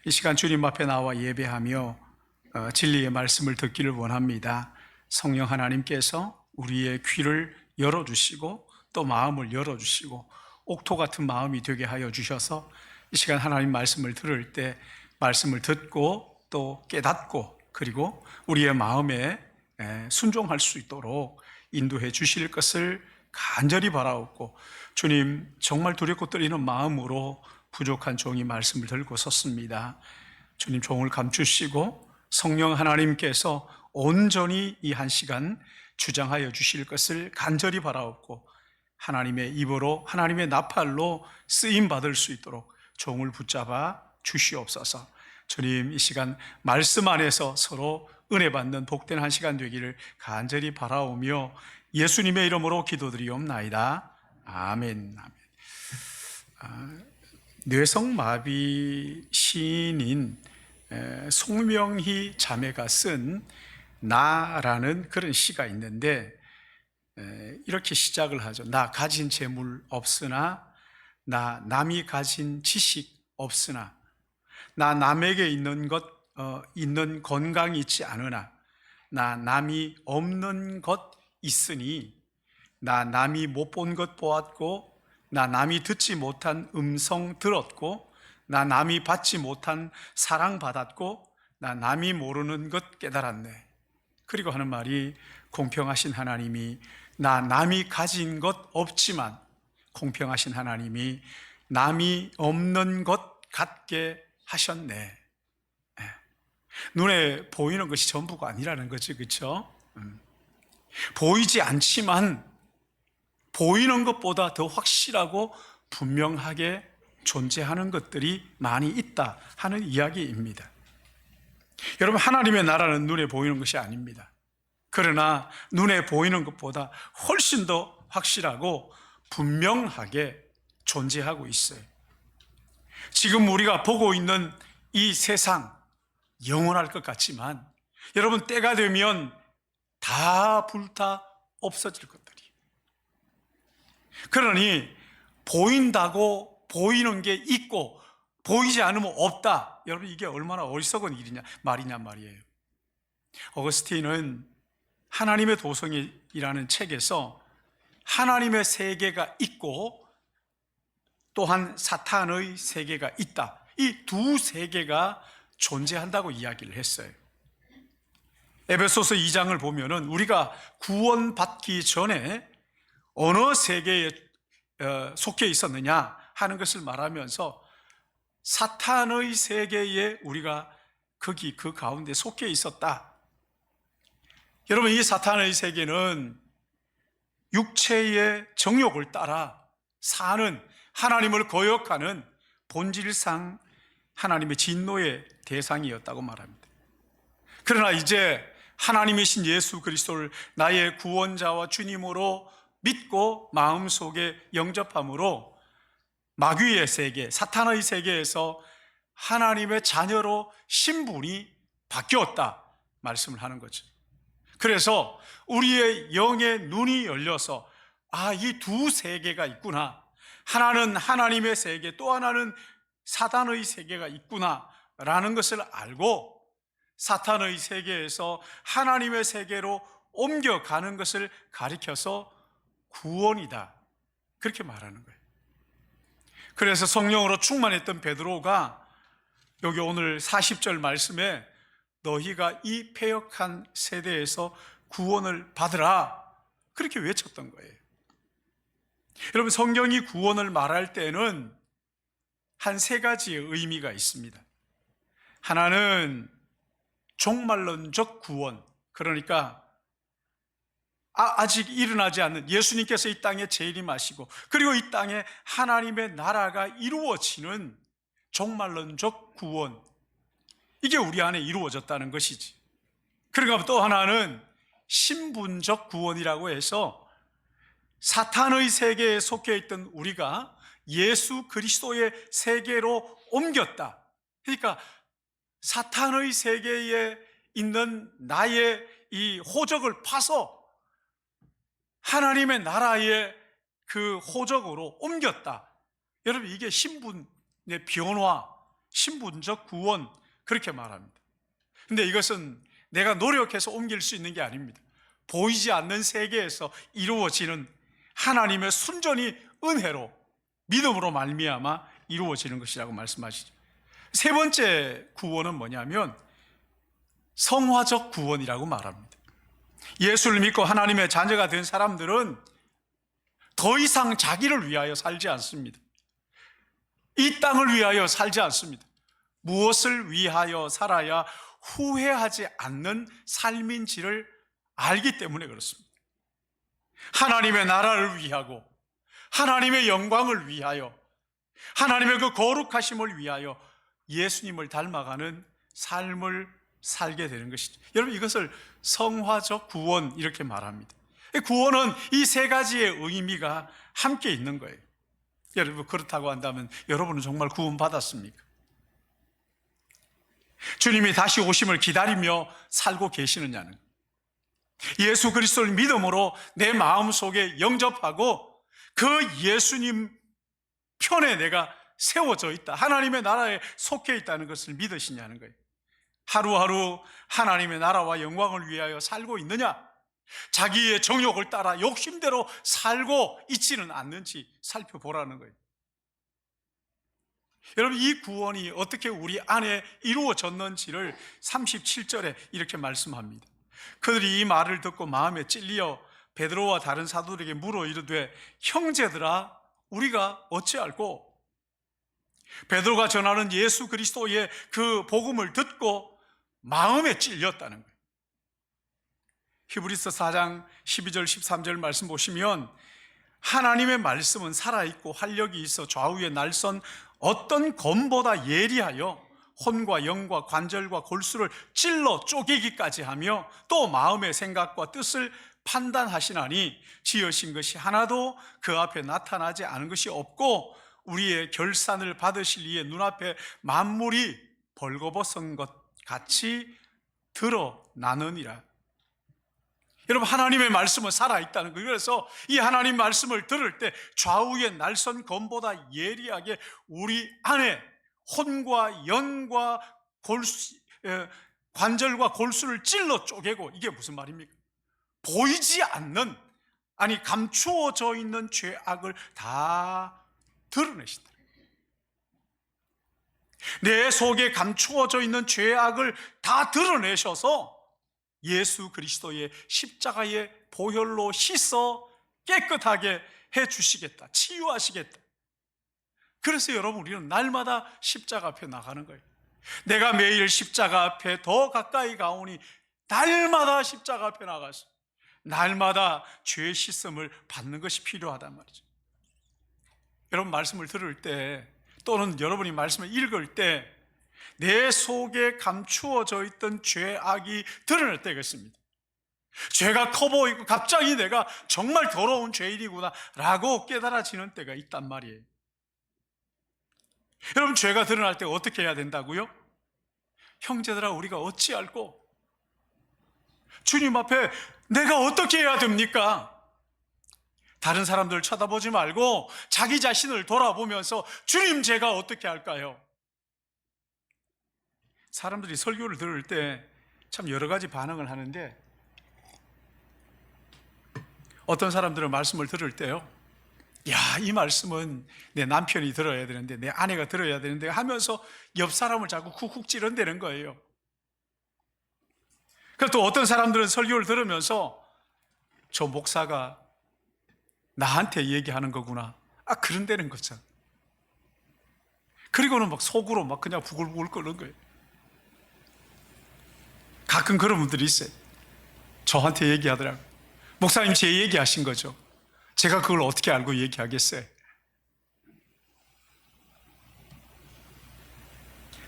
이 시간 주님 앞에 나와 예배하며 진리의 말씀을 듣기를 원합니다. 성령 하나님께서 우리의 귀를 열어주시고 또 마음을 열어주시고 옥토 같은 마음이 되게 하여 주셔서 이 시간 하나님 말씀을 들을 때 말씀을 듣고 또 깨닫고 그리고 우리의 마음에 순종할 수 있도록 인도해 주실 것을 간절히 바라옵고, 주님 정말 두렵고 떨리는 마음으로 부족한 종이 말씀을 들고 섰습니다. 주님 종을 감추시고 성령 하나님께서 온전히 이 한 시간 주장하여 주실 것을 간절히 바라옵고, 하나님의 입으로 하나님의 나팔로 쓰임 받을 수 있도록 종을 붙잡아 주시옵소서. 주님 이 시간 말씀 안에서 서로 은혜 받는 복된 한 시간 되기를 간절히 바라오며 예수님의 이름으로 기도드리옵나이다. 아멘. 뇌성마비 시인인 송명희 자매가 쓴 나라는 그런 시가 있는데 이렇게 시작을 하죠. 나 가진 재물 없으나, 나 남이 가진 지식 없으나, 나 남에게 있는 건강이 있지 않으나, 나 남이 없는 것 있으니, 나 남이 못 본 것 보았고, 나 남이 듣지 못한 음성 들었고, 나 남이 받지 못한 사랑 받았고, 나 남이 모르는 것 깨달았네. 그리고 하는 말이, 공평하신 하나님이 나 남이 가진 것 없지만 공평하신 하나님이 남이 없는 것 갖게 하셨네. 눈에 보이는 것이 전부가 아니라는 거지, 그렇죠? 보이지 않지만 보이는 것보다 더 확실하고 분명하게 존재하는 것들이 많이 있다 하는 이야기입니다. 여러분, 하나님의 나라는 눈에 보이는 것이 아닙니다. 그러나 눈에 보이는 것보다 훨씬 더 확실하고 분명하게 존재하고 있어요. 지금 우리가 보고 있는 이 세상 영원할 것 같지만 여러분, 때가 되면 다 불타 없어질 것들이. 그러니 보인다고 보이는 게 있고 보이지 않으면 없다. 여러분, 이게 얼마나 어리석은 말이냐 말이에요. 어거스틴은 하나님의 도성이라는 책에서 하나님의 세계가 있고 또한 사탄의 세계가 있다, 이 두 세계가 존재한다고 이야기를 했어요. 에베소서 2장을 보면은 우리가 구원받기 전에 어느 세계에 속해 있었느냐 하는 것을 말하면서 사탄의 세계에 우리가 그 가운데 속해 있었다. 여러분, 이 사탄의 세계는 육체의 정욕을 따라 사는, 하나님을 거역하는 본질상 하나님의 진노의 대상이었다고 말합니다. 그러나 이제 하나님이신 예수 그리스도를 나의 구원자와 주님으로 믿고 마음속에 영접함으로 마귀의 세계, 사탄의 세계에서 하나님의 자녀로 신분이 바뀌었다 말씀을 하는 거죠. 그래서 우리의 영의 눈이 열려서 이 두 세계가 있구나, 하나는 하나님의 세계, 또 하나는 사탄의 세계가 있구나 라는 것을 알고 사탄의 세계에서 하나님의 세계로 옮겨가는 것을 가리켜서 구원이다, 그렇게 말하는 거예요. 그래서 성령으로 충만했던 베드로가 여기 오늘 40절 말씀에 너희가 이 패역한 세대에서 구원을 받으라, 그렇게 외쳤던 거예요. 여러분, 성경이 구원을 말할 때는 한 세 가지의 의미가 있습니다. 하나는 종말론적 구원, 그러니까 아직 일어나지 않는, 예수님께서 이 땅에 재림하시고 그리고 이 땅에 하나님의 나라가 이루어지는 종말론적 구원, 이게 우리 안에 이루어졌다는 것이지. 그러니까 또 하나는 신분적 구원이라고 해서 사탄의 세계에 속해 있던 우리가 예수 그리스도의 세계로 옮겼다. 그러니까 사탄의 세계에 있는 나의 이 호적을 파서 하나님의 나라의 그 호적으로 옮겼다. 여러분, 이게 신분의 변화, 신분적 구원, 그렇게 말합니다. 근데 이것은 내가 노력해서 옮길 수 있는 게 아닙니다. 보이지 않는 세계에서 이루어지는 하나님의 순전히 은혜로, 믿음으로 말미암아 이루어지는 것이라고 말씀하시죠. 세 번째 구원은 뭐냐면 성화적 구원이라고 말합니다. 예수를 믿고 하나님의 자녀가 된 사람들은 더 이상 자기를 위하여 살지 않습니다. 이 땅을 위하여 살지 않습니다. 무엇을 위하여 살아야 후회하지 않는 삶인지를 알기 때문에 그렇습니다. 하나님의 나라를 위하고 하나님의 영광을 위하여 하나님의 그 거룩하심을 위하여 예수님을 닮아가는 삶을 살게 되는 것이죠. 여러분, 이것을 성화적 구원 이렇게 말합니다. 구원은 이 세 가지의 의미가 함께 있는 거예요. 여러분, 그렇다고 한다면 여러분은 정말 구원받았습니까? 주님이 다시 오심을 기다리며 살고 계시느냐는, 예수 그리스도를 믿음으로 내 마음속에 영접하고 그 예수님 편에 내가 세워져 있다, 하나님의 나라에 속해 있다는 것을 믿으시냐는 거예요. 하루하루 하나님의 나라와 영광을 위하여 살고 있느냐, 자기의 정욕을 따라 욕심대로 살고 있지는 않는지 살펴보라는 거예요. 여러분, 이 구원이 어떻게 우리 안에 이루어졌는지를 37절에 이렇게 말씀합니다. 그들이 이 말을 듣고 마음에 찔려 베드로와 다른 사도들에게 물어 이르되, 형제들아, 우리가 어찌할꼬? 베드로가 전하는 예수 그리스도의 그 복음을 듣고 마음에 찔렸다는 거예요. 히브리서 4장 12절 13절 말씀 보시면, 하나님의 말씀은 살아있고 활력이 있어 좌우에 날선 어떤 검보다 예리하여 혼과 영과 관절과 골수를 찔러 쪼개기까지 하며 또 마음의 생각과 뜻을 판단하시나니 지으신 것이 하나도 그 앞에 나타나지 않은 것이 없고 우리의 결산을 받으실 이의 눈앞에 만물이 벌거벗은 것 같이 드러나느니라. 여러분, 하나님의 말씀은 살아있다는 거예요. 그래서 이 하나님 말씀을 들을 때 좌우의 날선 검보다 예리하게 우리 안에 혼과 영과 관절과 골수를 찔러 쪼개고, 이게 무슨 말입니까? 보이지 않는, 아니 감추어져 있는 죄악을 다 드러내신다. 내 속에 감추어져 있는 죄악을 다 드러내셔서 예수 그리스도의 십자가의 보혈로 씻어 깨끗하게 해주시겠다, 치유하시겠다. 그래서 여러분, 우리는 날마다 십자가 앞에 나가는 거예요. 내가 매일 십자가 앞에 더 가까이 가오니 날마다 십자가 앞에 나가서 날마다 죄 씻음을 받는 것이 필요하단 말이죠. 여러분, 말씀을 들을 때 또는 여러분이 말씀을 읽을 때 내 속에 감추어져 있던 죄악이 드러날 때가 있습니다. 죄가 커 보이고 갑자기 내가 정말 더러운 죄인이구나 라고 깨달아지는 때가 있단 말이에요. 여러분, 죄가 드러날 때 어떻게 해야 된다고요? 형제들아, 우리가 어찌할꼬? 주님 앞에 내가 어떻게 해야 됩니까? 다른 사람들 쳐다보지 말고 자기 자신을 돌아보면서, 주님, 제가 어떻게 할까요? 사람들이 설교를 들을 때 참 여러 가지 반응을 하는데, 어떤 사람들은 말씀을 들을 때요, 야, 이 말씀은 내 남편이 들어야 되는데, 내 아내가 들어야 되는데 하면서 옆 사람을 자꾸 쿡쿡 찌른다는 거예요. 그리고 또 어떤 사람들은 설교를 들으면서 저 목사가 나한테 얘기하는 거구나, 그런다는 거죠. 그리고는 막 속으로 막 그냥 부글부글 끓는 거예요. 가끔 그런 분들이 있어요. 저한테 얘기하더라고요. 목사님, 제 얘기하신 거죠. 제가 그걸 어떻게 알고 얘기하겠어요?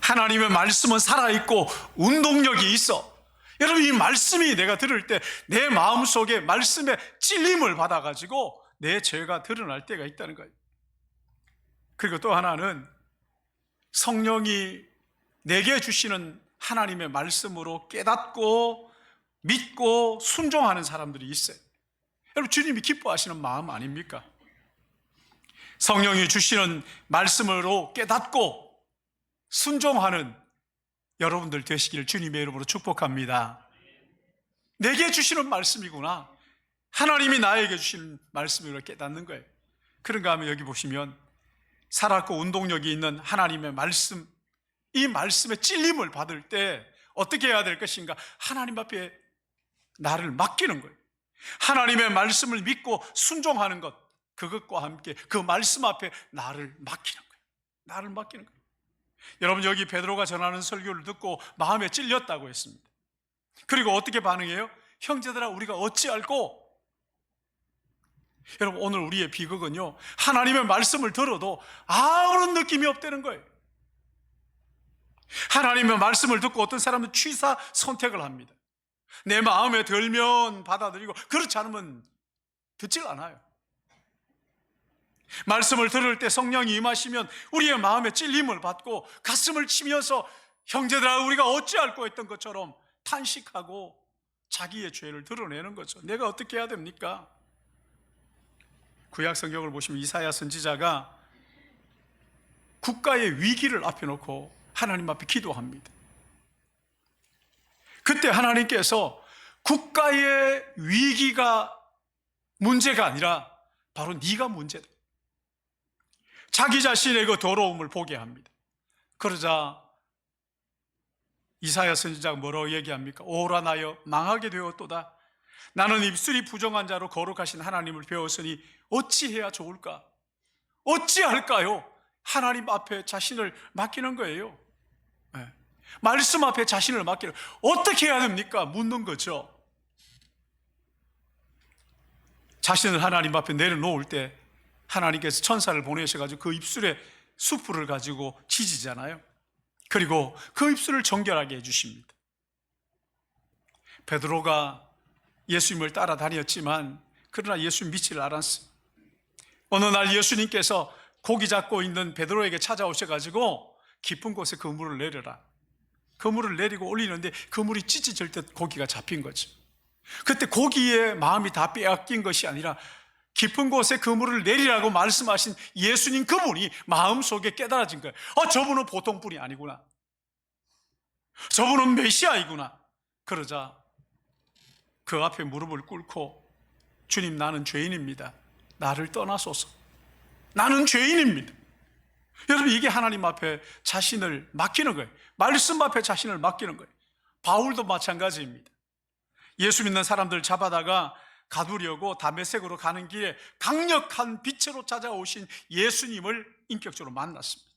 하나님의 말씀은 살아있고 운동력이 있어. 여러분, 이 말씀이 내가 들을 때 내 마음속에 말씀에 찔림을 받아가지고 내 죄가 드러날 때가 있다는 거예요. 그리고 또 하나는 성령이 내게 주시는 하나님의 말씀으로 깨닫고 믿고 순종하는 사람들이 있어요. 여러분, 주님이 기뻐하시는 마음 아닙니까? 성령이 주시는 말씀으로 깨닫고 순종하는 여러분들 되시기를 주님의 이름으로 축복합니다. 내게 주시는 말씀이구나, 하나님이 나에게 주시는 말씀이라 깨닫는 거예요. 그런가 하면 여기 보시면 살았고 운동력이 있는 하나님의 말씀, 이 말씀에 찔림을 받을 때 어떻게 해야 될 것인가? 하나님 앞에 나를 맡기는 거예요. 하나님의 말씀을 믿고 순종하는 것, 그것과 함께 그 말씀 앞에 나를 맡기는 거예요. 나를 맡기는 거예요. 여러분, 여기 베드로가 전하는 설교를 듣고 마음에 찔렸다고 했습니다. 그리고 어떻게 반응해요? 형제들아, 우리가 어찌할꼬? 여러분, 오늘 우리의 비극은요, 하나님의 말씀을 들어도 아무런 느낌이 없다는 거예요. 하나님의 말씀을 듣고 어떤 사람은 취사 선택을 합니다. 내 마음에 들면 받아들이고 그렇지 않으면 듣질 않아요. 말씀을 들을 때 성령이 임하시면 우리의 마음에 찔림을 받고 가슴을 치면서 형제들아 우리가 어찌할꼬 했던 것처럼 탄식하고 자기의 죄를 드러내는 거죠. 내가 어떻게 해야 됩니까? 구약 성경을 보시면 이사야 선지자가 국가의 위기를 앞에 놓고 하나님 앞에 기도합니다. 그때 하나님께서 국가의 위기가 문제가 아니라 바로 네가 문제다, 자기 자신의 그 더러움을 보게 합니다. 그러자 이사야 선지자가 뭐라고 얘기합니까? 오라 나여 망하게 되었도다. 나는 입술이 부정한 자로 거룩하신 하나님을 배웠으니 어찌해야 좋을까? 어찌할까요? 하나님 앞에 자신을 맡기는 거예요. 네. 말씀 앞에 자신을 맡기는, 어떻게 해야 됩니까? 묻는 거죠. 자신을 하나님 앞에 내려놓을 때 하나님께서 천사를 보내셔가지고 그 입술에 수풀을 가지고 치지잖아요. 그리고 그 입술을 정결하게 해주십니다. 베드로가 예수님을 따라다녔지만 그러나 예수님 믿지를 않았어요. 어느 날 예수님께서 고기 잡고 있는 베드로에게 찾아오셔가지고 깊은 곳에 그물을 내려라, 그물을 내리고 올리는데 그물이 찢어질 듯 고기가 잡힌 거죠. 그때 고기의 마음이 다 빼앗긴 것이 아니라 깊은 곳에 그물을 내리라고 말씀하신 예수님 그분이 마음속에 깨달아진 거예요. 저분은 보통 분이 아니구나, 저분은 메시아이구나. 그러자 그 앞에 무릎을 꿇고 주님, 나는 죄인입니다, 나를 떠나소서, 나는 죄인입니다. 여러분, 이게 하나님 앞에 자신을 맡기는 거예요. 말씀 앞에 자신을 맡기는 거예요. 바울도 마찬가지입니다. 예수 믿는 사람들 잡아다가 가두려고 다메섹으로 가는 길에 강력한 빛으로 찾아오신 예수님을 인격적으로 만났습니다.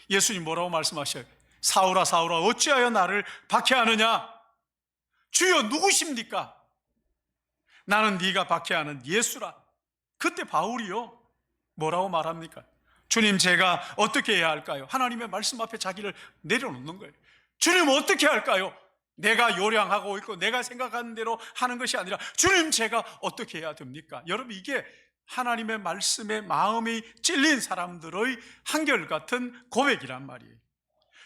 예수님 뭐라고 말씀하셔요? 사울아 사울아 어찌하여 나를 박해하느냐? 주여 누구십니까? 나는 네가 박해하는 예수라. 그때 바울이요 뭐라고 말합니까? 주님, 제가 어떻게 해야 할까요? 하나님의 말씀 앞에 자기를 내려놓는 거예요. 주님, 어떻게 할까요? 내가 요량하고 있고 내가 생각하는 대로 하는 것이 아니라 주님, 제가 어떻게 해야 됩니까? 여러분, 이게 하나님의 말씀에 마음이 찔린 사람들의 한결같은 고백이란 말이에요.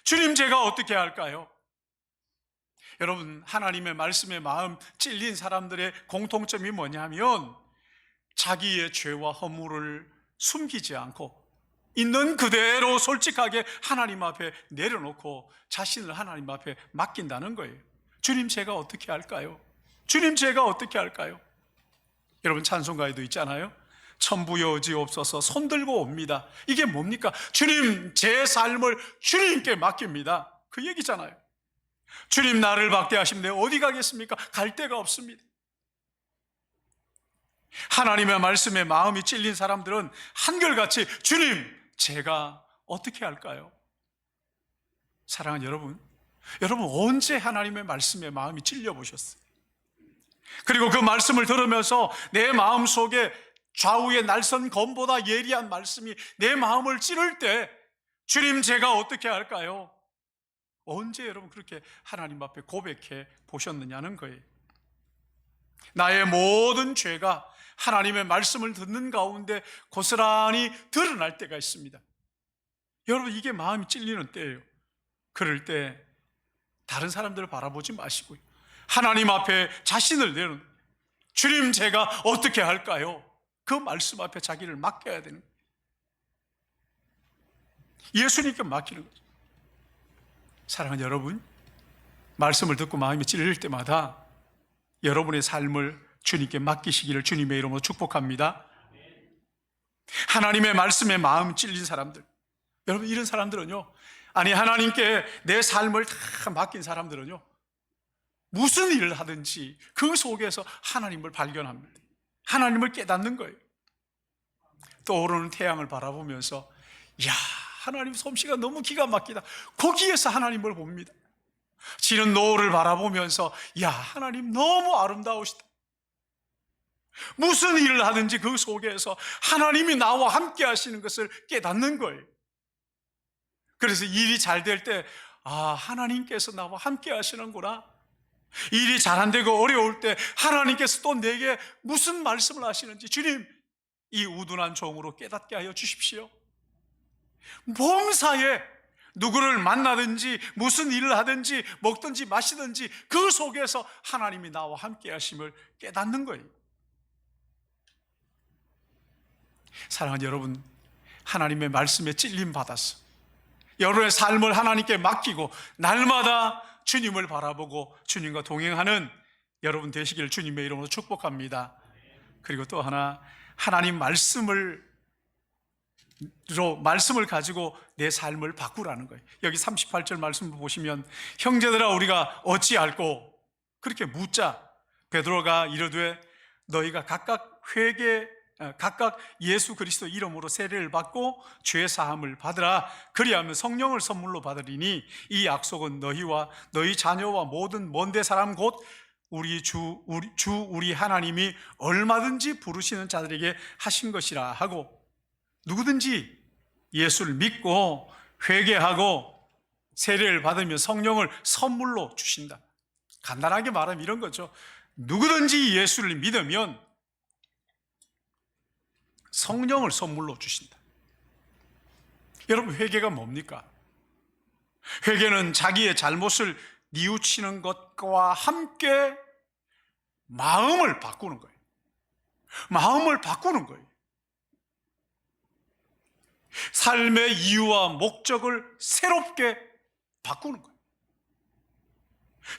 주님, 제가 어떻게 할까요? 여러분, 하나님의 말씀에 마음 찔린 사람들의 공통점이 뭐냐면 자기의 죄와 허물을 숨기지 않고 있는 그대로 솔직하게 하나님 앞에 내려놓고 자신을 하나님 앞에 맡긴다는 거예요. 주님, 제가 어떻게 할까요? 주님, 제가 어떻게 할까요? 여러분, 찬송가에도 있잖아요. 천부여지옵소서 손들고 옵니다. 이게 뭡니까? 주님, 제 삶을 주님께 맡깁니다, 그 얘기잖아요. 주님, 나를 박대하시면 내가 어디 가겠습니까? 갈 데가 없습니다. 하나님의 말씀에 마음이 찔린 사람들은 한결같이 주님, 제가 어떻게 할까요? 사랑하는 여러분, 여러분 언제 하나님의 말씀에 마음이 찔려 보셨어요? 그리고 그 말씀을 들으면서 내 마음 속에 좌우의 날선 검보다 예리한 말씀이 내 마음을 찌를 때 주님, 제가 어떻게 할까요? 언제 여러분 그렇게 하나님 앞에 고백해 보셨느냐는 거예요. 나의 모든 죄가 하나님의 말씀을 듣는 가운데 고스란히 드러날 때가 있습니다. 여러분, 이게 마음이 찔리는 때예요. 그럴 때 다른 사람들을 바라보지 마시고요, 하나님 앞에 자신을 내놓는, 주님, 제가 어떻게 할까요? 그 말씀 앞에 자기를 맡겨야 되는 거예요. 예수님께 맡기는 거죠. 사랑하는 여러분, 말씀을 듣고 마음이 찔릴 때마다 여러분의 삶을 주님께 맡기시기를 주님의 이름으로 축복합니다. 하나님의 말씀에 마음 찔린 사람들, 여러분 이런 사람들은요, 아니 하나님께 내 삶을 다 맡긴 사람들은요, 무슨 일을 하든지 그 속에서 하나님을 발견합니다. 하나님을 깨닫는 거예요. 떠오르는 태양을 바라보면서 이야, 하나님 솜씨가 너무 기가 막히다, 거기에서 하나님을 봅니다. 지는 노을을 바라보면서 이야, 하나님 너무 아름다우시다. 무슨 일을 하든지 그 속에서 하나님이 나와 함께 하시는 것을 깨닫는 거예요. 그래서 일이 잘 될 때, 아, 하나님께서 나와 함께 하시는구나. 일이 잘 안 되고 어려울 때 하나님께서 또 내게 무슨 말씀을 하시는지, 주님, 이 우둔한 종으로 깨닫게 하여 주십시오. 범사에 누구를 만나든지 무슨 일을 하든지 먹든지 마시든지 그 속에서 하나님이 나와 함께 하심을 깨닫는 거예요. 사랑하는 여러분, 하나님의 말씀에 찔림 받아서 여러분의 삶을 하나님께 맡기고 날마다 주님을 바라보고 주님과 동행하는 여러분 되시기를 주님의 이름으로 축복합니다. 그리고 또 하나, 하나님 말씀을 가지고 내 삶을 바꾸라는 거예요. 여기 38절 말씀 보시면 형제들아 우리가 어찌할꼬 그렇게 묻자 베드로가 이르되 너희가 각각 예수 그리스도 이름으로 세례를 받고 죄 사함을 받으라. 그리하면 성령을 선물로 받으리니 이 약속은 너희와 너희 자녀와 모든 먼데 사람 곧 우리 우리 하나님이 얼마든지 부르시는 자들에게 하신 것이라 하고, 누구든지 예수를 믿고 회개하고 세례를 받으면 성령을 선물로 주신다. 간단하게 말하면 이런 거죠. 누구든지 예수를 믿으면 성령을 선물로 주신다. 여러분, 회개가 뭡니까? 회개는 자기의 잘못을 뉘우치는 것과 함께 마음을 바꾸는 거예요. 마음을 바꾸는 거예요. 삶의 이유와 목적을 새롭게 바꾸는 거예요.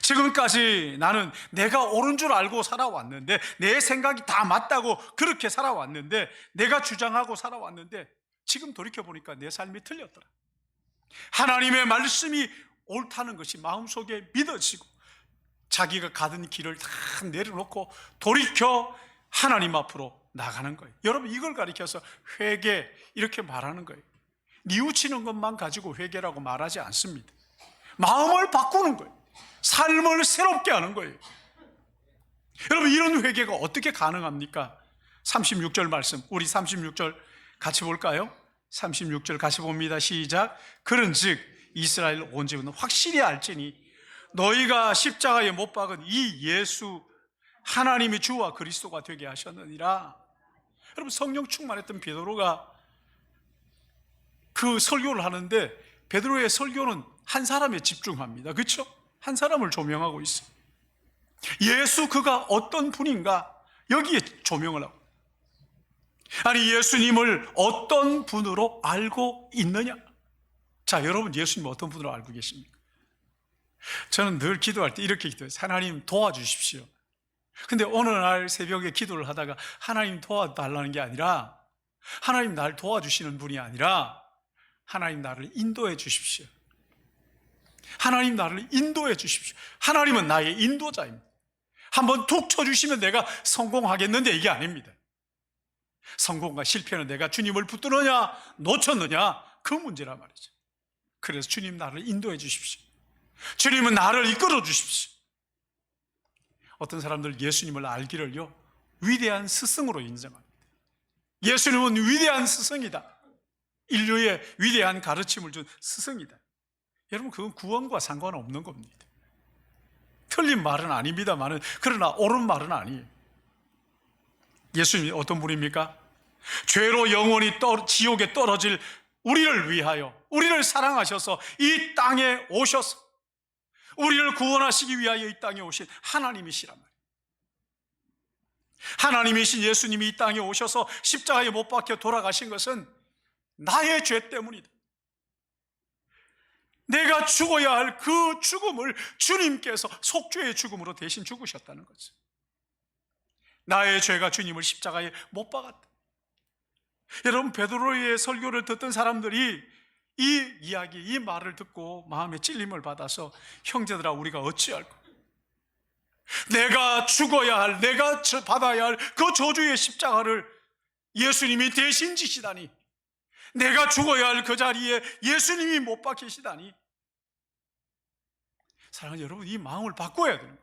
지금까지 나는 내가 옳은 줄 알고 살아왔는데, 내 생각이 다 맞다고 그렇게 살아왔는데, 내가 주장하고 살아왔는데, 지금 돌이켜보니까 내 삶이 틀렸더라. 하나님의 말씀이 옳다는 것이 마음속에 믿어지고 자기가 가던 길을 다 내려놓고 돌이켜 하나님 앞으로 나가는 거예요. 여러분, 이걸 가리켜서 회개 이렇게 말하는 거예요. 뉘우치는 것만 가지고 회개라고 말하지 않습니다. 마음을 바꾸는 거예요. 삶을 새롭게 하는 거예요. 여러분, 이런 회개가 어떻게 가능합니까? 36절 말씀, 우리 36절 같이 볼까요? 36절 같이 봅니다. 시작. 그런즉 이스라엘 온 집은 확실히 알지니 너희가 십자가에 못 박은 이 예수 하나님이 주와 그리스도가 되게 하셨느니라. 여러분, 성령 충만했던 베드로가 그 설교를 하는데, 베드로의 설교는 한 사람에 집중합니다. 그렇죠? 한 사람을 조명하고 있어요. 예수 그가 어떤 분인가 여기에 조명을 하고, 아니 예수님을 어떤 분으로 알고 있느냐. 자, 여러분, 예수님 어떤 분으로 알고 계십니까? 저는 늘 기도할 때 이렇게 기도해요. 하나님 도와주십시오. 근데 어느 날 새벽에 기도를 하다가 하나님 도와달라는 게 아니라, 하나님 날 도와주시는 분이 아니라, 하나님 나를 인도해 주십시오. 하나님 나를 인도해 주십시오. 하나님은 나의 인도자입니다. 한번 툭 쳐주시면 내가 성공하겠는데 이게 아닙니다. 성공과 실패는 내가 주님을 붙들느냐 놓쳤느냐 그 문제란 말이죠. 그래서 주님 나를 인도해 주십시오. 주님은 나를 이끌어 주십시오. 어떤 사람들 예수님을 알기를요, 위대한 스승으로 인정합니다. 예수님은 위대한 스승이다. 인류의 위대한 가르침을 준 스승이다. 여러분, 그건 구원과 상관없는 겁니다. 틀린 말은 아닙니다만은, 그러나 옳은 말은 아니에요. 예수님이 어떤 분입니까? 죄로 영원히 지옥에 떨어질 우리를 위하여, 우리를 사랑하셔서 이 땅에 오셔서 우리를 구원하시기 위하여 이 땅에 오신 하나님이시란 말이에요. 하나님이신 예수님이 이 땅에 오셔서 십자가에 못 박혀 돌아가신 것은 나의 죄 때문이다. 내가 죽어야 할 그 죽음을 주님께서 속죄의 죽음으로 대신 죽으셨다는 거죠. 나의 죄가 주님을 십자가에 못 박았다. 여러분, 베드로의 설교를 듣던 사람들이 이 이야기, 이 말을 듣고 마음에 찔림을 받아서 형제들아, 우리가 어찌할까? 내가 죽어야 할, 내가 받아야 할 그 저주의 십자가를 예수님이 대신 지시다니, 내가 죽어야 할 그 자리에 예수님이 못 박히시다니. 사랑하는 여러분, 이 마음을 바꿔야 됩니다.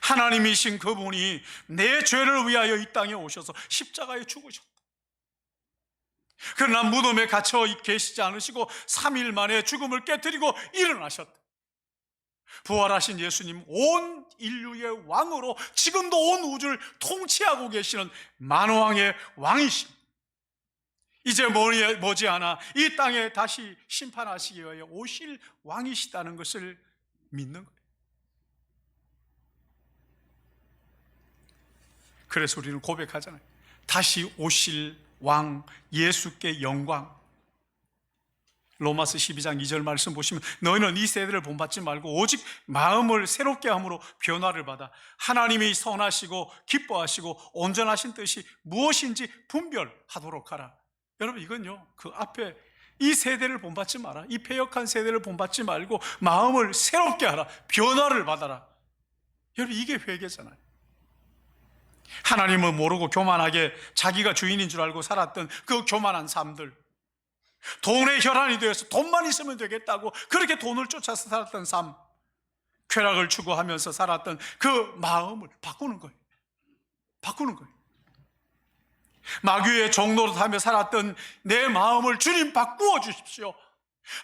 하나님이신 그분이 내 죄를 위하여 이 땅에 오셔서 십자가에 죽으셨다. 그러나 무덤에 갇혀 계시지 않으시고 3일 만에 죽음을 깨뜨리고 일어나셨다. 부활하신 예수님, 온 인류의 왕으로 지금도 온 우주를 통치하고 계시는 만왕의 왕이십니다. 이제 머지않아 이 땅에 다시 심판하시기 위하여 오실 왕이시다는 것을 믿는 거예요. 그래서 우리는 고백하잖아요. 다시 오실 왕 예수께 영광. 로마서 12장 2절 말씀 보시면, 너희는 이 세대를 본받지 말고 오직 마음을 새롭게 함으로 변화를 받아 하나님이 선하시고 기뻐하시고 온전하신 뜻이 무엇인지 분별하도록 하라. 여러분, 이건요, 그 앞에 이 세대를 본받지 마라, 이 패역한 세대를 본받지 말고 마음을 새롭게 하라, 변화를 받아라. 여러분, 이게 회개잖아요. 하나님을 모르고 교만하게 자기가 주인인 줄 알고 살았던 그 교만한 삶들, 돈의 혈안이 되어서 돈만 있으면 되겠다고 그렇게 돈을 쫓아서 살았던 삶, 쾌락을 추구하면서 살았던 그 마음을 바꾸는 거예요. 바꾸는 거예요. 마귀의 종노릇하며 살았던 내 마음을 주님 바꾸어 주십시오.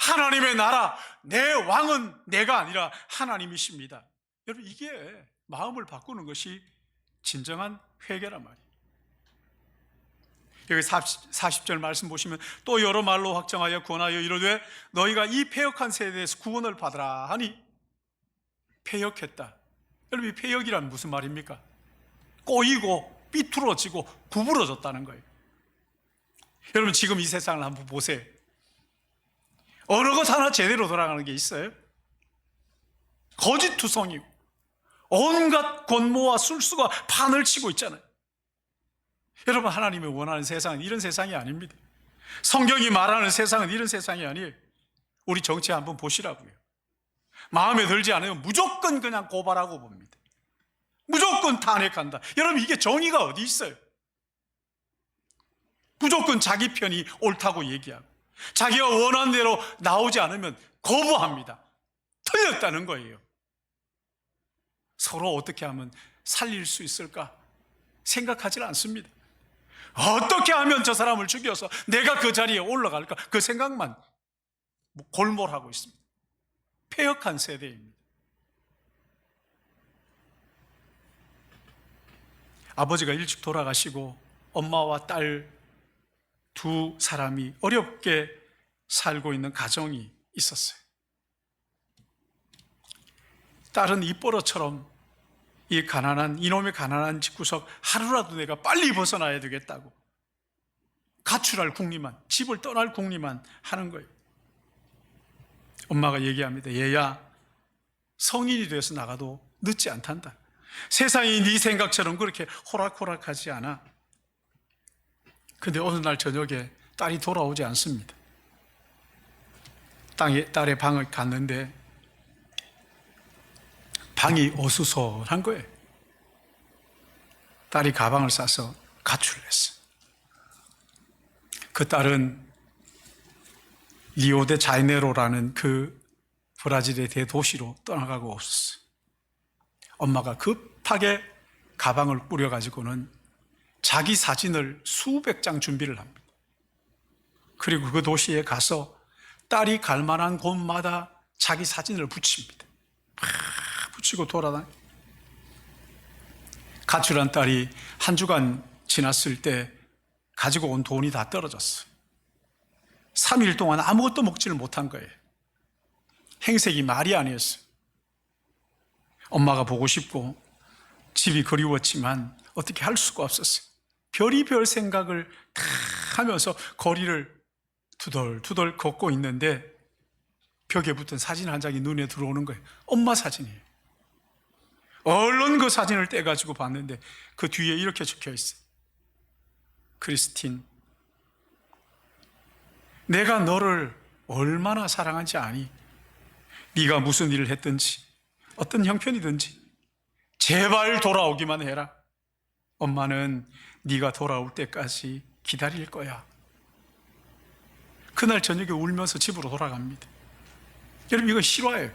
하나님의 나라, 내 왕은 내가 아니라 하나님이십니다. 여러분, 이게 마음을 바꾸는 것이 진정한 회개란 말이에요. 여기 40절 말씀 보시면, 또 여러 말로 확정하여 구원하여 이르되 너희가 이 패역한 세대에서 구원을 받으라 하니. 패역했다. 여러분, 이 패역이란 무슨 말입니까? 꼬이고 삐뚤어지고 구부러졌다는 거예요. 여러분, 지금 이 세상을 한번 보세요. 어느 것 하나 제대로 돌아가는 게 있어요? 거짓투성이고 온갖 권모와 술수가 판을 치고 있잖아요. 여러분, 하나님이 원하는 세상은 이런 세상이 아닙니다. 성경이 말하는 세상은 이런 세상이 아니에요. 우리 정치 한번 보시라고요. 마음에 들지 않으면 무조건 그냥 고발하고 봅니다. 무조건 탄핵한다. 여러분, 이게 정의가 어디 있어요? 무조건 자기 편이 옳다고 얘기하고 자기가 원하는 대로 나오지 않으면 거부합니다. 틀렸다는 거예요. 서로 어떻게 하면 살릴 수 있을까 생각하지 않습니다. 어떻게 하면 저 사람을 죽여서 내가 그 자리에 올라갈까, 그 생각만 골몰하고 있습니다. 패역한 세대입니다. 아버지가 일찍 돌아가시고 엄마와 딸 두 사람이 어렵게 살고 있는 가정이 있었어요. 딸은 입버릇처럼 이놈의 가난한 집구석 하루라도 내가 빨리 벗어나야 되겠다고 가출할 궁리만, 집을 떠날 궁리만 하는 거예요. 엄마가 얘기합니다. 얘야, 성인이 돼서 나가도 늦지 않단다. 세상이 네 생각처럼 그렇게 호락호락하지 않아. 근데 어느 날 저녁에 딸이 돌아오지 않습니다. 딸의 방을 갔는데 방이 어수선한 거예요. 딸이 가방을 싸서 가출을 했어요. 그 딸은 리오데자네이로라는 그 브라질의 대도시로 떠나가고 없었어요. 엄마가 급하게 가방을 꾸려가지고는 자기 사진을 수백 장 준비를 합니다. 그리고 그 도시에 가서 딸이 갈 만한 곳마다 자기 사진을 붙입니다. 붙이고 돌아다니. 가출한 딸이 한 주간 지났을 때 가지고 온 돈이 다 떨어졌어요. 3일 동안 아무것도 먹지를 못한 거예요. 행색이 말이 아니었어요. 엄마가 보고 싶고 집이 그리웠지만 어떻게 할 수가 없었어요. 별의별 생각을 다 하면서 거리를 투덜투덜 걷고 있는데 벽에 붙은 사진 한 장이 눈에 들어오는 거예요. 엄마 사진이에요. 얼른 그 사진을 떼가지고 봤는데 그 뒤에 이렇게 적혀 있어요. 크리스틴, 내가 너를 얼마나 사랑하지 아니? 네가 무슨 일을 했든지 어떤 형편이든지 제발 돌아오기만 해라. 엄마는 네가 돌아올 때까지 기다릴 거야. 그날 저녁에 울면서 집으로 돌아갑니다. 여러분, 이거 실화예요.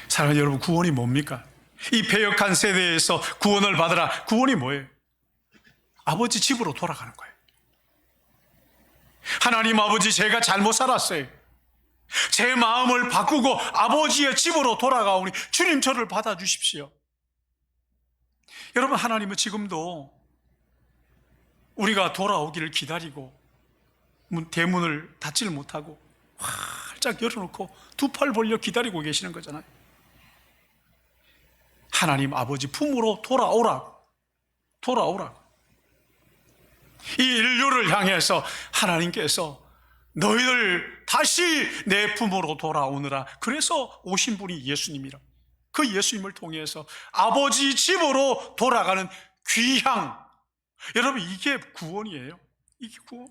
사랑하는 여러분, 구원이 뭡니까? 이 패역한 세대에서 구원을 받으라. 구원이 뭐예요? 아버지 집으로 돌아가는 거예요. 하나님 아버지, 제가 잘못 살았어요. 제 마음을 바꾸고 아버지의 집으로 돌아가오니 주님 저를 받아주십시오. 여러분, 하나님은 지금도 우리가 돌아오기를 기다리고 대문을 닫지를 못하고 활짝 열어놓고 두 팔 벌려 기다리고 계시는 거잖아요. 하나님 아버지 품으로 돌아오라. 이 인류를 향해서 하나님께서 너희들 다시 내 품으로 돌아오느라, 그래서 오신 분이 예수님이라. 그 예수님을 통해서 아버지 집으로 돌아가는 귀향. 여러분, 이게 구원이에요. 이게 구원.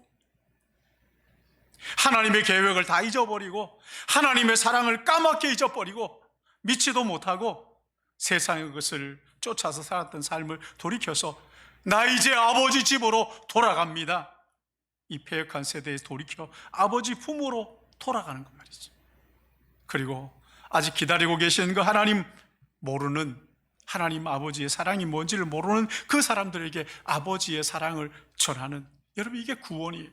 하나님의 계획을 다 잊어버리고 하나님의 사랑을 까맣게 잊어버리고 믿지도 못하고 세상의 것을 쫓아서 살았던 삶을 돌이켜서 나 이제 아버지 집으로 돌아갑니다. 이 패역한 세대에 돌이켜 아버지 품으로 돌아가는 것 말이죠. 그리고 아직 기다리고 계시는 그 하나님 모르는, 하나님 아버지의 사랑이 뭔지를 모르는 그 사람들에게 아버지의 사랑을 전하는, 여러분, 이게 구원이에요.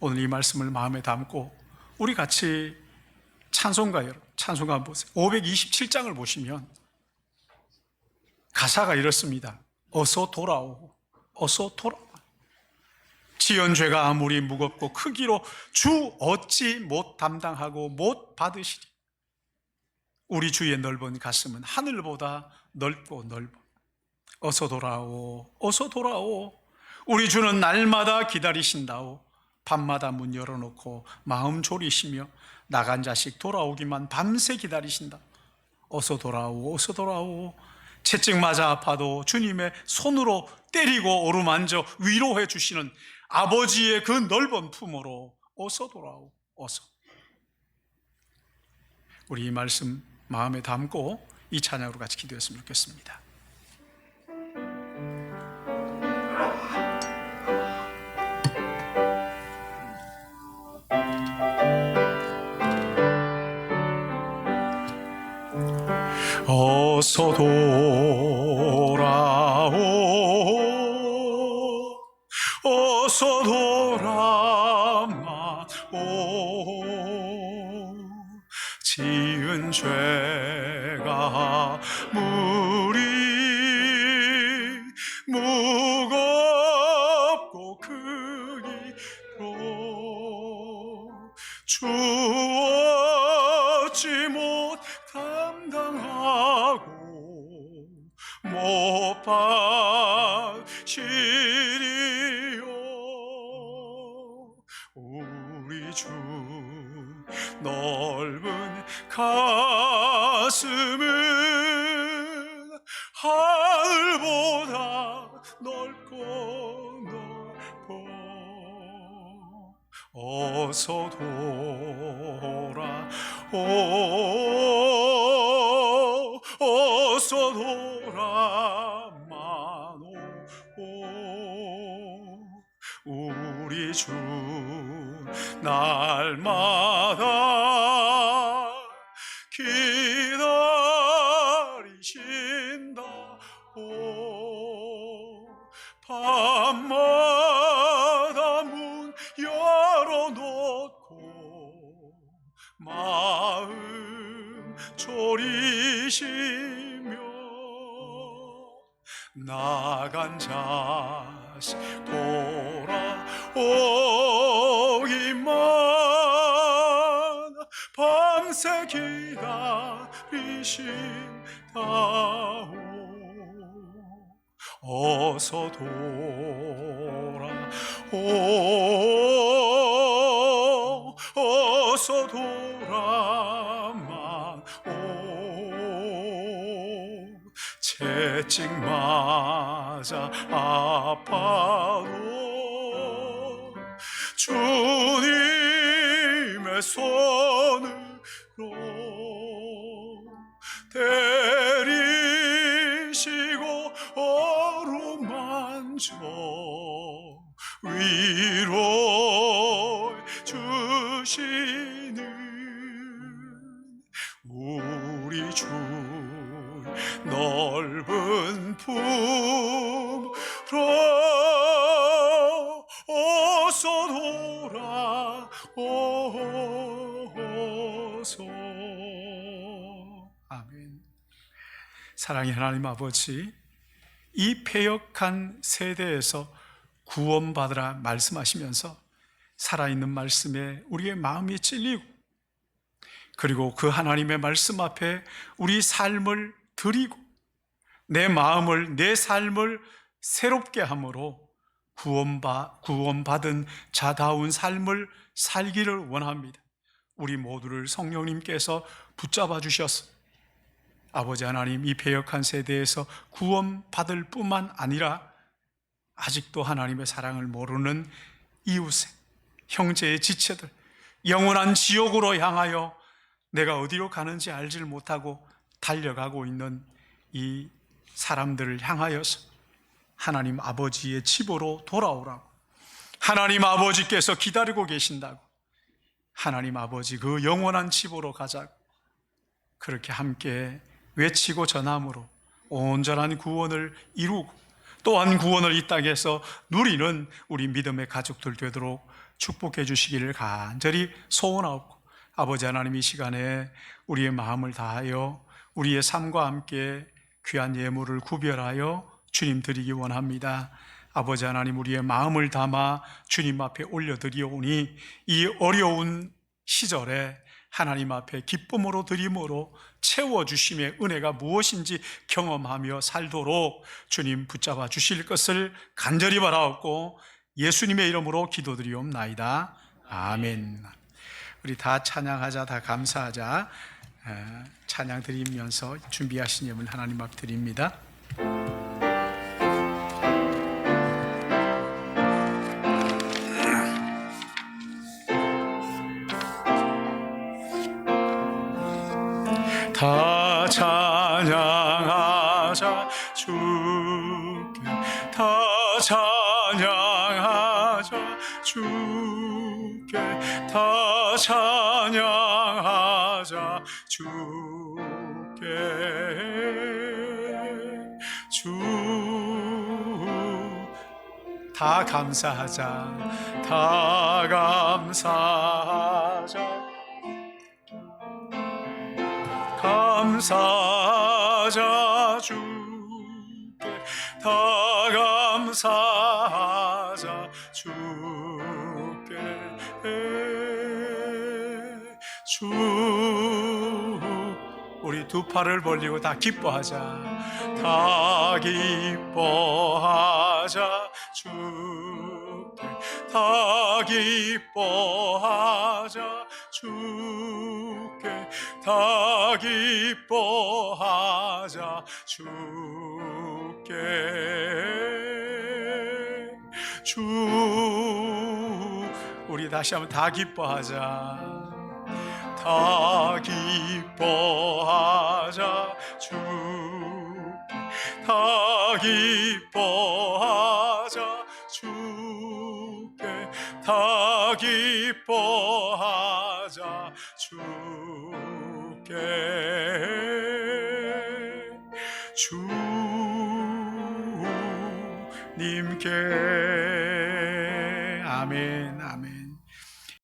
오늘 이 말씀을 마음에 담고 우리 같이 찬송가, 여러분, 찬송가 한번 보세요. 527장을 보시면 가사가 이렇습니다. 어서 돌아오, 어서 돌아오. 지은 죄가 아무리 무겁고 크기로 주 어찌 못 담당하고 못 받으시리. 우리 주의 넓은 가슴은 하늘보다 넓고 넓어. 어서 돌아오, 어서 돌아오. 우리 주는 날마다 기다리신다오. 밤마다 문 열어놓고 마음 졸이시며 나간 자식 돌아오기만 밤새 기다리신다. 어서 돌아오, 어서 돌아오. 채찍 맞아 아파도 주님의 손으로 때리고 어루만져 위로해 주시는 아버지의 그 넓은 품으로 어서 돌아오, 어서. 우리 이 말씀 마음에 담고 이 찬양으로 같이 기도했으면 좋겠습니다. 어서 돌아오, 어서 돌아마오. 지은 죄가 무리 무겁고 크기로 주 어찌 못 감당하고 못 받으시리요. 우리 주 넓은 가슴은 하늘보다 넓고 넓어. 어서 돌아오, 어서 돌아마노. 우리 주 날마다 기다리신다. 밤마다 문 열어놓고 마음 졸이시며 나간 자식 돌아오기만 밤새 기다리신다오. 어서 돌아오, 어서 돌아만 채찍 맞아 아파도 주님의 손으로 데리시고 어루만져 위로해 주시는 우리 주 넓은 품으로 어서 돌아오소. 아멘. 사랑의 하나님 아버지, 이 패역한 세대에서 구원받으라 말씀하시면서 살아있는 말씀에 우리의 마음이 찔리고, 그리고 그 하나님의 말씀 앞에 우리 삶을 드리고 내 마음을, 내 삶을 새롭게 함으로 구원받은 자다운 삶을 살기를 원합니다. 우리 모두를 성령님께서 붙잡아 주셔서 아버지 하나님, 이 패역한 세대에서 구원받을 뿐만 아니라 아직도 하나님의 사랑을 모르는 이웃의, 형제의 지체들, 영원한 지옥으로 향하여 내가 어디로 가는지 알지를 못하고 달려가고 있는 이 사람들을 향하여서 하나님 아버지의 집으로 돌아오라고, 하나님 아버지께서 기다리고 계신다고, 하나님 아버지 그 영원한 집으로 가자고, 그렇게 함께 외치고 전함으로 온전한 구원을 이루고 또한 구원을 이 땅에서 누리는 우리 믿음의 가족들 되도록 축복해 주시기를 간절히 소원하옵고, 아버지 하나님, 이 시간에 우리의 마음을 다하여 우리의 삶과 함께 귀한 예물을 구별하여 주님 드리기 원합니다. 아버지 하나님, 우리의 마음을 담아 주님 앞에 올려드리오니 이 어려운 시절에 하나님 앞에 기쁨으로 드림으로 채워주심의 은혜가 무엇인지 경험하며 살도록 주님 붙잡아 주실 것을 간절히 바라옵고 예수님의 이름으로 기도드리옵나이다. 아멘. 우리 다 찬양하자, 다 감사하자. 찬양 드리면서 준비하신 예물 하나님 앞 드립니다. 다 찬양하자 주께, 다 찬양하자 주께, 다 찬양하자 주께. 다 감사하자, 다 감사하자, 감사하자 주께, 다 감사하자 주께. 주, 우리 두 팔을 벌리고 다 기뻐하자, 다 기뻐하자 주께, 다 기뻐하자 주께, 다 기뻐하자 주께. 주, 우리 다시 한번 다 기뻐하자, 다 기뻐하자 주께, 다 기뻐하자 주께, 다 기뻐하자 주께. 주님께. 아멘, 아멘.